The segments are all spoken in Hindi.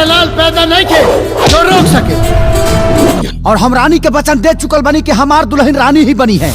प्यारे लाल पैदा नहीं थे जो रोक सके। और हम रानी के वचन दे चुकल बनी कि हमार दुल्हन रानी ही बनी है।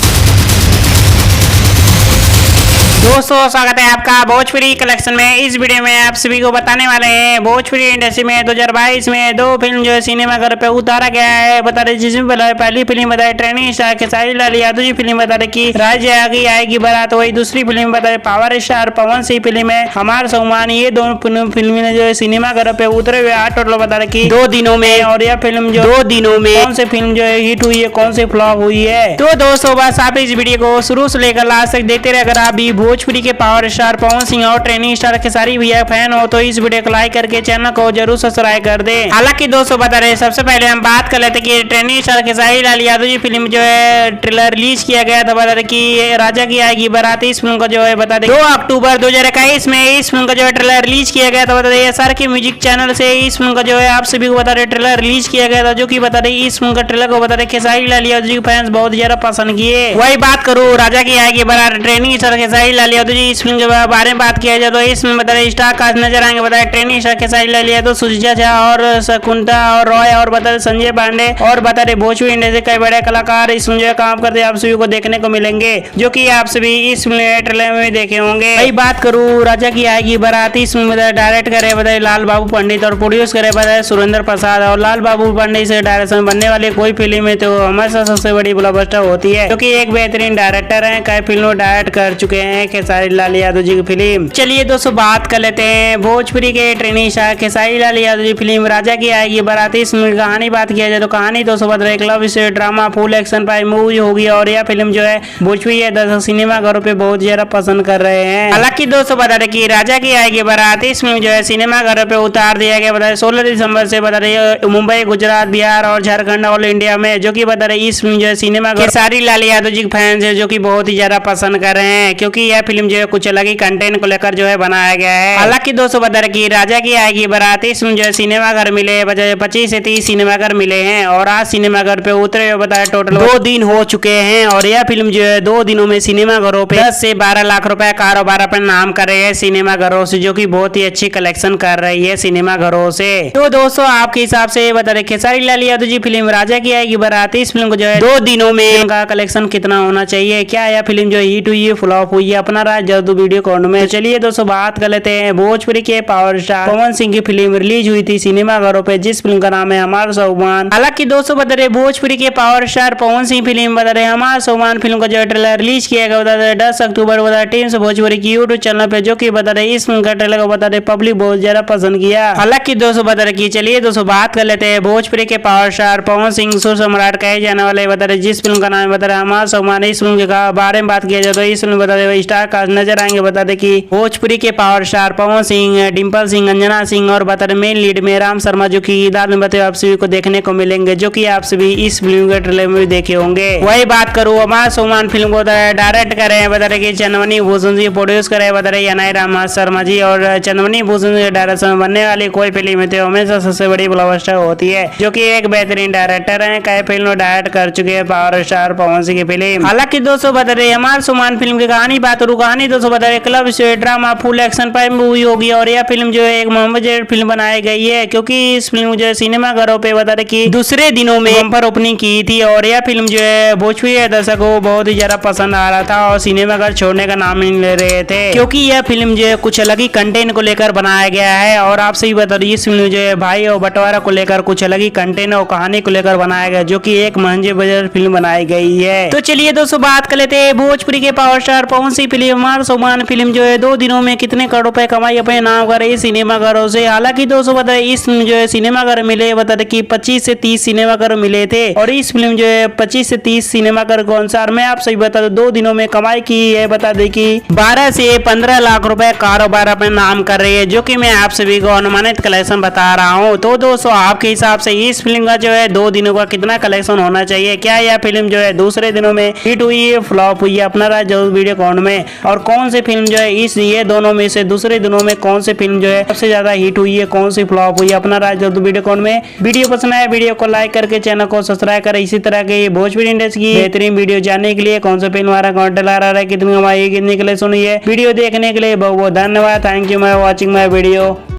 दोस्तों स्वागत है आपका भोजपुरी कलेक्शन में। इस वीडियो में आप सभी को बताने वाले हैं भोजपुरी इंडस्ट्री में 2022 में दो फिल्म जो है सिनेमा घर पे उतारा गया है। बता रहे जिसमें पहली फिल्म बताए training star Khesari Lal Yadav ji film बता रहे की राज्य आगे आएगी बारात। वही दूसरी फिल्म बता रहे power star Pawan Singh film है हमार सम्मान। ये दोनों फिल्में जो है सिनेमा घर पे उतरे हुए टोटल बता रहे की 2 दिनों में। और यह फिल्म जो 2 दिनों में कौन सी फिल्म जो है हिट हुई है, कौन सी फ्लॉप हुई है। तो दोस्तों बस आप इस वीडियो को शुरू से लेकर लास्ट तक देखते रहे। अगर आप भी भोजपुरी के पावर स्टार पवन सिंह और ट्रेनिंग स्टार खेसारी भैया फैन हो तो इस वीडियो को लाइक करके चैनल को जरूर सब्सक्राइब कर दे। हालांकि दोस्तों बता रहे सबसे पहले हम बात कर लेते कि training star Khesari Lal Yadav ji film जो है ट्रेलर रिलीज किया गया था। बता रहे कि राजा की आएगी बारात इस फिल्म को जो है बता दें 2 अक्टूबर 2021 में इस फिल्म का जो है ट्रेलर रिलीज किया गया था। बता दें SR के म्यूजिक चैनल से इस फिल्म का जो है आप सभी को बता रहे ट्रेलर रिलीज किया गया था। जो की बता रहे इस फिल्म का ट्रेलर को बता रहे खेसारी लाल यादव जी फैंस बहुत ज्यादा पसंद किए। वही बात करूँ राजा की आएगी बारात ट्रेनिंग स्टार खेसारी लाल यादव जी इस फिल्म के बारे में बात किया जाए तो इसमें बता रहे स्टार कास्ट नजर आएंगे। बता रहे ट्रेनिंग स्टार खेसारी लाल यादव सुजीता झा और शकुंतला और रॉय और बता रहे संजय पांडे और बता रहे भोजपुरी इंडस्ट्री कई बड़े कलाकार इसमें जो काम करते आप सभी को देखने को मिलेंगे, जो कि आप सभी इस ट्रेलर में देखे होंगे। वही बात करूँ राजा की आएगी बारात इसमें डायरेक्ट करे बताए लाल बाबू पंडित और प्रोड्यूस करे बताए सुरेंद्र प्रसाद। और लाल बाबू पंडित से डायरेक्शन बनने वाली कोई फिल्म है तो हमेशा सबसे बड़ी ब्लॉकबस्टर होती है, क्योंकि एक बेहतरीन डायरेक्टर है, कई फिल्मों डायरेक्ट कर चुके हैं खेसारी लाल यादव जी की फिल्म। चलिए दोस्तों बात कर लेते हैं भोजपुरी के training star Khesari Lal Yadav ji film राजा की आएगी बारात। इसमें कहानी बात किया जाए तो कहानी दोस्तों बता रहे love story drama full action पाई मूवी होगी। और यह फिल्म जो है भोजपुरी दर्शक सिनेमा घरों पे बहुत ज्यादा पसंद कर रहे हैं। हालांकि दोस्तों बता रहे की राजा की आएगी बारात इस फिल्म जो है सिनेमा घरों पे उतार दिया गया। बता रहे 16 दिसंबर से बता रहे मुंबई गुजरात बिहार और झारखंड ऑल इंडिया में, जो की बता रहे इस फिल्म जो है सिनेमा खेसारी लाल यादव जी फैंस है जो की बहुत ही ज्यादा पसंद कर रहे हैं, क्योंकि यह फिल्म जो है कुछ अलग ही कंटेंट को लेकर जो है बनाया गया है। हालांकि दोस्तों बता रहे कि राजा की आएगी बारात इसमें जो है सिनेमा घर मिले 25 से 30 सिनेमा घर मिले हैं और आज सिनेमा घर पे उतरे हुए बताया टोटल 2 दिन हो चुके हैं। और यह फिल्म जो है 2 दिनों में सिनेमा घरों पे 10 से 12 लाख रुपए कारोबार अपने नाम कर रहे हैं सिनेमा घरों से, जो की बहुत ही अच्छी कलेक्शन कर रही है सिनेमा घरों से। तो दोस्तों आपके हिसाब से बता रहे खेसारी लाल यादव जी फिल्म राजा की आएगी बारात इस फिल्म को जो है 2 दिनों में इनका कलेक्शन कितना होना चाहिए, क्या यह फिल्म जो हिट हुई है फ्लॉप हुई है, अपना राय जल्द वीडियो कमेंट में। चलिए दोस्तों बात कर लेते हैं भोजपुरी के पावर स्टार पवन सिंह की फिल्म रिलीज हुई थी सिनेमा घरों पे, जिस फिल्म का नाम है हमार सम्मान। हालांकि दोस्तों बता रहे भोजपुरी के power star Pawan Singh film बता रहे हमार सम्मान फिल्म का जो ट्रेलर रिलीज किया गया बता रहे 10 अक्टूबर बता रहे टीम्स भोजपुरी की यूट्यूब चैनल पे, जो की बता रहे इस फिल्म का ट्रेलर को बता रहे पब्लिक बहुत ज्यादा पसंद किया। हालांकि दोस्तों बता रहे की चलिए दोस्तों बात कर लेते हैं भोजपुरी के पावर स्टार पवन सिंह सुर सम्राट कहे जाने वाले बता रहे जिस फिल्म का नाम बता रहे हमार सम्मान। इस फिल्म के बारे में बात किया जाए तो इस फिल्म बता रहे स्टार कास्ट नजर आएंगे। बता दे की भोजपुरी के पावर स्टार पवन सिंह, डिम्पल सिंह, अंजना सिंह और बता रहे मेन लीड में राम शर्मा जो की किरदार में बताए आप सभी को देखने को मिलेंगे, जो कि आप सभी इस फिल्म के ट्रेलर में भी देखे होंगे। वही बात करूँ हमार सम्मान फिल्म को डायरेक्ट कर रहे हैं बता रहे की चंदवनी भूषण जी, प्रोड्यूस कर रहे बता रहे एनआई राम शर्मा जी। और चंदवनी भूषण जी डायरेक्शन बनने वाली कोई फिल्म है हमेशा सबसे बड़ी ब्लॉकबस्टर होती है, जो की एक बेहतरीन डायरेक्टर है, कई फिल्म डायरेक्ट कर चुके हैं पावर स्टार पवन सिंह की फिल्म। हालांकि दोस्तों बता रहे हमार सम्मान फिल्म की कहानी बात करूँ कहानी दोस्तों बता रहे क्लब ड्रामा फुल एक्शन पाई मूवी होगी। और यह फिल्म जो है एक मोहम्मद फिल्म बनाई गई है, क्योंकि इस फिल्म जो है सिनेमा घरों पे बता रहे की दूसरे दिनों में बम्पर ओपनिंग की थी। और यह फिल्म जो है भोजपुरी दर्शकों को बहुत ही ज्यादा पसंद आ रहा था और सिनेमा घर छोड़ने का नाम नहीं ले रहे थे, क्योंकि यह फिल्म जो है कुछ अलग ही कंटेंट को लेकर बनाया गया है। और आप सही बता रही इस फिल्म जो है भाई और बंटवारा को लेकर कुछ अलग ही कंटेंट और कहानी को लेकर बनाया गया, जो की एक महंगे बजट फिल्म बनाई गई है। तो चलिए दोस्तों बात कर लेते हैं भोजपुरी के power star Pawan Singh film हमार सम्मान फिल्म जो है 2 दिनों में कितने करोड़ रुपए कमाई अपने नाम कर रही सिनेमा घरों से। हालांकि दोस्तों बता रहे इस फिल्म जो है सिनेमा घर मिले बता रहे कि 25 से 30 सिनेमा घर मिले थे। और इस फिल्म जो है 25 से 30 सिनेमा घर के अनुसार मैं आप सही बता दूं 2 दिनों में कमाई की है बता दें कि 12 से 15 लाख रुपए कारोबार अपने नाम कर रही है, जो कि मैं आप सभी को अनुमानित कलेक्शन बता रहा हूँ। तो दोस्तों आपके हिसाब से इस फिल्म का जो है 2 दिनों का कितना कलेक्शन होना चाहिए, क्या यह फिल्म जो है दूसरे दिनों में हिट हुई है फ्लॉप हुई है, अपना राय जरूर वीडियो कमेंट में। और कौन सी फिल्म जो है इस ये दोनों में से दूसरे दिनों में कौन सी फिल्म जो है सबसे ज्यादा हिट हुई है, कौन सी फ्लॉप हुई है, अपना राय जरूर वीडियो कमेंट में। वीडियो पसंद आया वीडियो को लाइक करके चैनल को सब्सक्राइब करें। इसी तरह के भोजपुरी इंडस्ट्री की बेहतरीन वीडियो जानने के लिए कौन सा फिल्म आ रहा है, कौन ला रहा है, कितनी कमाई कितनी कलेक्शन हुई है, वीडियो देखने के लिए बहुत बहुत धन्यवाद। Thank you for watching my video.